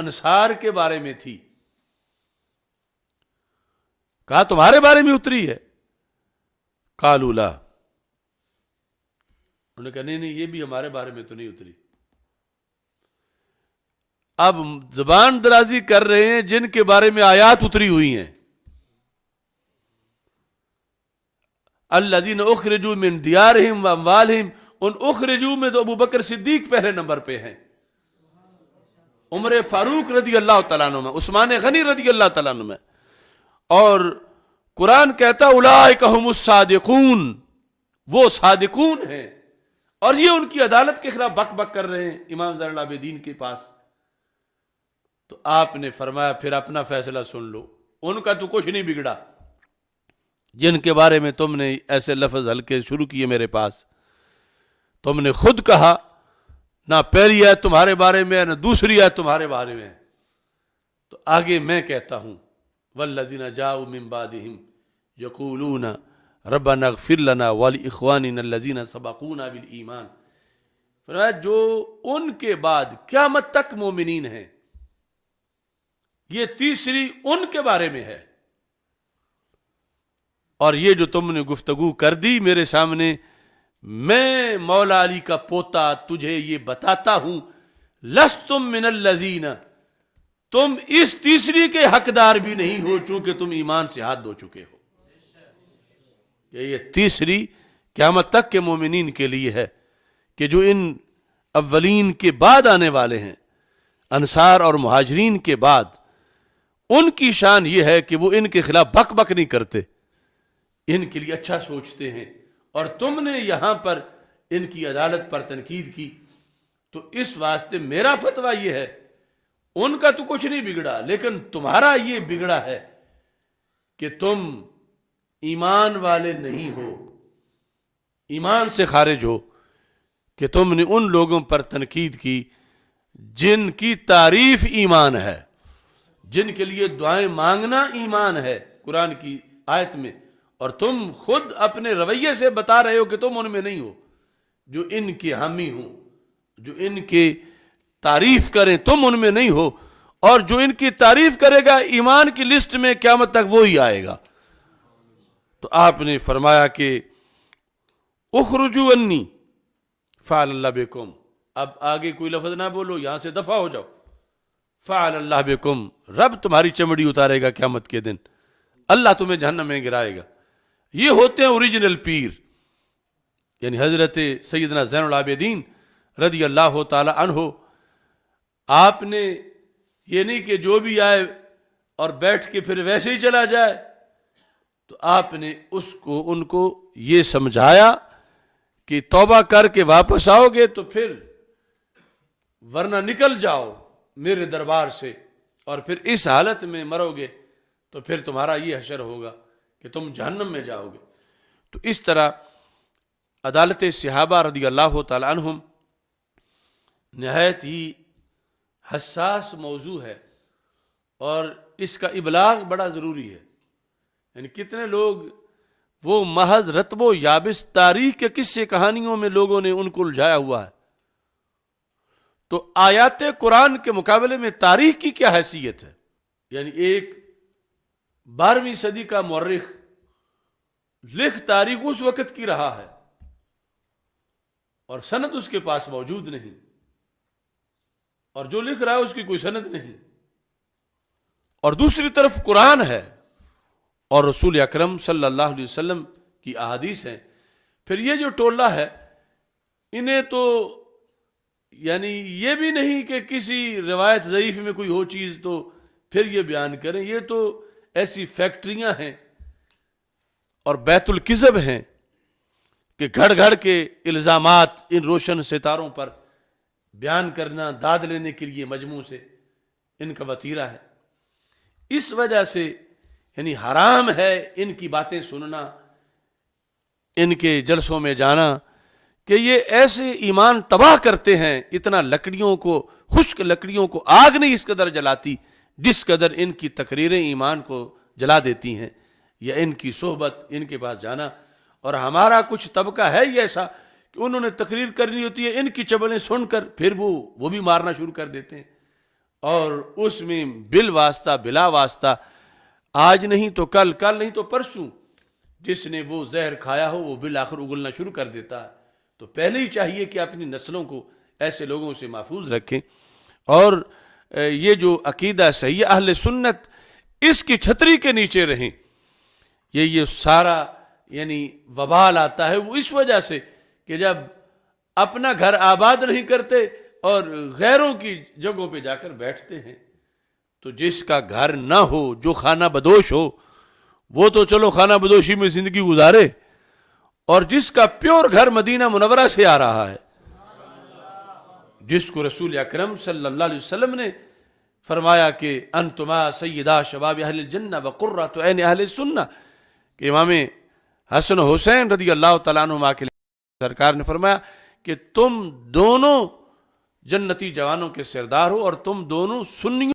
انصار کے بارے میں تھی. کہا تمہارے بارے میں اتری ہے؟ قالوا لا، انہوں نے کہا نہیں یہ بھی ہمارے بارے میں تو نہیں اتری. اب زبان درازی کر رہے ہیں جن کے بارے میں آیات اتری ہوئی ہیں. الذین اخرجوا من دیارہم واموالہم، ان اخرجوا میں تو ابو بکر صدیق پہلے نمبر پہ ہیں، عمر فاروق رضی اللہ تعالیٰ عنہ میں، عثمان غنی رضی اللہ تعالیٰ عنہ میں. اور قرآن کہتا اولئک ھم الصادقون، وہ صادقون ہیں. اور یہ ان کی عدالت کے خلاف بک بک کر رہے ہیں امام زین العابدین کے پاس. تو آپ نے فرمایا پھر اپنا فیصلہ سن لو، ان کا تو کچھ نہیں بگڑا جن کے بارے میں تم نے ایسے لفظ ہلکے شروع کیے میرے پاس. تم نے خود کہا نہ پہلی آیت تمہارے بارے میں ہے نہ دوسری آیت تمہارے بارے میں ہے. تو آگے میں کہتا ہوں والذین جاؤوا من بعدہم یقولون ربنا اغفر لنا ولاخواننا الذین سبقونا بالایمان. فرمایا جو ان کے بعد قیامت تک مومنین ہیں، یہ تیسری ان کے بارے میں ہے. اور یہ جو تم نے گفتگو کر دی میرے سامنے، میں مولا علی کا پوتا تجھے یہ بتاتا ہوں لستم من الذین، تم اس تیسری کے حقدار بھی نہیں ہو چونکہ تم ایمان سے ہاتھ دھو چکے ہو. یہ تیسری قیامت تک کے مومنین کے لیے ہے کہ جو ان اولین کے بعد آنے والے ہیں، انصار اور مہاجرین کے بعد، ان کی شان یہ ہے کہ وہ ان کے خلاف بک بک نہیں کرتے، ان کے لیے اچھا سوچتے ہیں. اور تم نے یہاں پر ان کی عدالت پر تنقید کی. تو اس واسطے میرا فتویٰ یہ ہے ان کا تو کچھ نہیں بگڑا، لیکن تمہارا یہ بگڑا ہے کہ تم ایمان والے نہیں ہو، ایمان سے خارج ہو، کہ تم نے ان لوگوں پر تنقید کی جن کی تعریف ایمان ہے، جن کے لیے دعائیں مانگنا ایمان ہے قرآن کی آیت میں، اور تم خود اپنے رویے سے بتا رہے ہو کہ تم ان میں نہیں ہو. جو ان کے حامی ہوں، جو ان کے تعریف کریں، تم ان میں نہیں ہو. اور جو ان کی تعریف کرے گا ایمان کی لسٹ میں قیامت تک وہی آئے گا. تو آپ نے فرمایا کہ اخرجوا انی فعل اللہ بکم. اب آگے کوئی لفظ نہ بولو، یہاں سے دفع ہو جاؤ. فعل اللہ بکم، رب تمہاری چمڑی اتارے گا قیامت کے دن، اللہ تمہیں جہنم میں گرائے گا. یہ ہوتے ہیں اوریجنل پیر، یعنی حضرت سیدنا زین العابدین رضی اللہ تعالی عنہ. آپ نے یہ نہیں کہ جو بھی آئے اور بیٹھ کے پھر ویسے ہی چلا جائے. تو آپ نے ان کو یہ سمجھایا کہ توبہ کر کے واپس آؤ گے تو پھر، ورنہ نکل جاؤ میرے دربار سے، اور پھر اس حالت میں مرو گے تو پھر تمہارا یہ حشر ہوگا کہ تم جہنم میں جاؤ گے. تو اس طرح عدالت صحابہ رضی اللہ تعالی عنہم نہایت ہی حساس موضوع ہے، اور اس کا ابلاغ بڑا ضروری ہے. یعنی کتنے لوگ وہ محض رتب و یابس تاریخ کے قصے کہانیوں میں لوگوں نے ان کو الجھایا ہوا ہے. تو آیات قرآن کے مقابلے میں تاریخ کی کیا حیثیت ہے؟ یعنی ایک 12ویں صدی کا مورخ لکھ تاریخ اس وقت کی رہا ہے اور سند اس کے پاس موجود نہیں، اور جو لکھ رہا ہے اس کی کوئی سند نہیں. اور دوسری طرف قرآن ہے اور رسول اکرم صلی اللہ علیہ وسلم کی احادیث ہیں. پھر یہ جو ٹولہ ہے انہیں تو یعنی یہ بھی نہیں کہ کسی روایت ضعیف میں کوئی ہو چیز تو پھر یہ بیان کریں. یہ تو ایسی فیکٹریاں ہیں اور بیت الکذب ہیں کہ گھڑ گھڑ کے الزامات ان روشن ستاروں پر بیان کرنا داد لینے کے لیے مجموع سے ان کا وتیرہ ہے. اس وجہ سے یعنی حرام ہے ان کی باتیں سننا، ان کے جلسوں میں جانا، کہ یہ ایسے ایمان تباہ کرتے ہیں. اتنا لکڑیوں کو، خشک لکڑیوں کو آگ نہیں اس قدر جلاتی جس قدر ان کی تقریریں ایمان کو جلا دیتی ہیں، یا ان کی صحبت، ان کے پاس جانا. اور ہمارا کچھ طبقہ ہے ہی ایسا کہ انہوں نے تقریر کرنی ہوتی ہے، ان کی چبلیں سن کر پھر وہ بھی مارنا شروع کر دیتے ہیں. اور اس میں بالواسطہ بلا واسطہ آج نہیں تو کل، کل نہیں تو پرسوں جس نے وہ زہر کھایا ہو وہ بالآخر اگلنا شروع کر دیتا ہے. تو پہلے ہی چاہیے کہ اپنی نسلوں کو ایسے لوگوں سے محفوظ رکھیں. اور یہ جو عقیدہ صحیح اہل سنت اس کی چھتری کے نیچے رہیں. یہ سارا یعنی وبال آتا ہے وہ اس وجہ سے کہ جب اپنا گھر آباد نہیں کرتے اور غیروں کی جگہوں پہ جا کر بیٹھتے ہیں. تو جس کا گھر نہ ہو، جو خانہ بدوش ہو، وہ تو چلو خانہ بدوشی میں زندگی گزارے، اور جس کا پیور گھر مدینہ منورہ سے آ رہا ہے، جس کو رسول اکرم صلی اللہ علیہ وسلم نے فرمایا کہ انتما سیدہ شباب اہل الجنہ وقرۃ عین اہل السنہ، کہ امام حسن حسین رضی اللہ تعالیٰ عنہما کے سرکار نے فرمایا کہ تم دونوں جنتی جوانوں کے سردار ہو اور تم دونوں سنیوں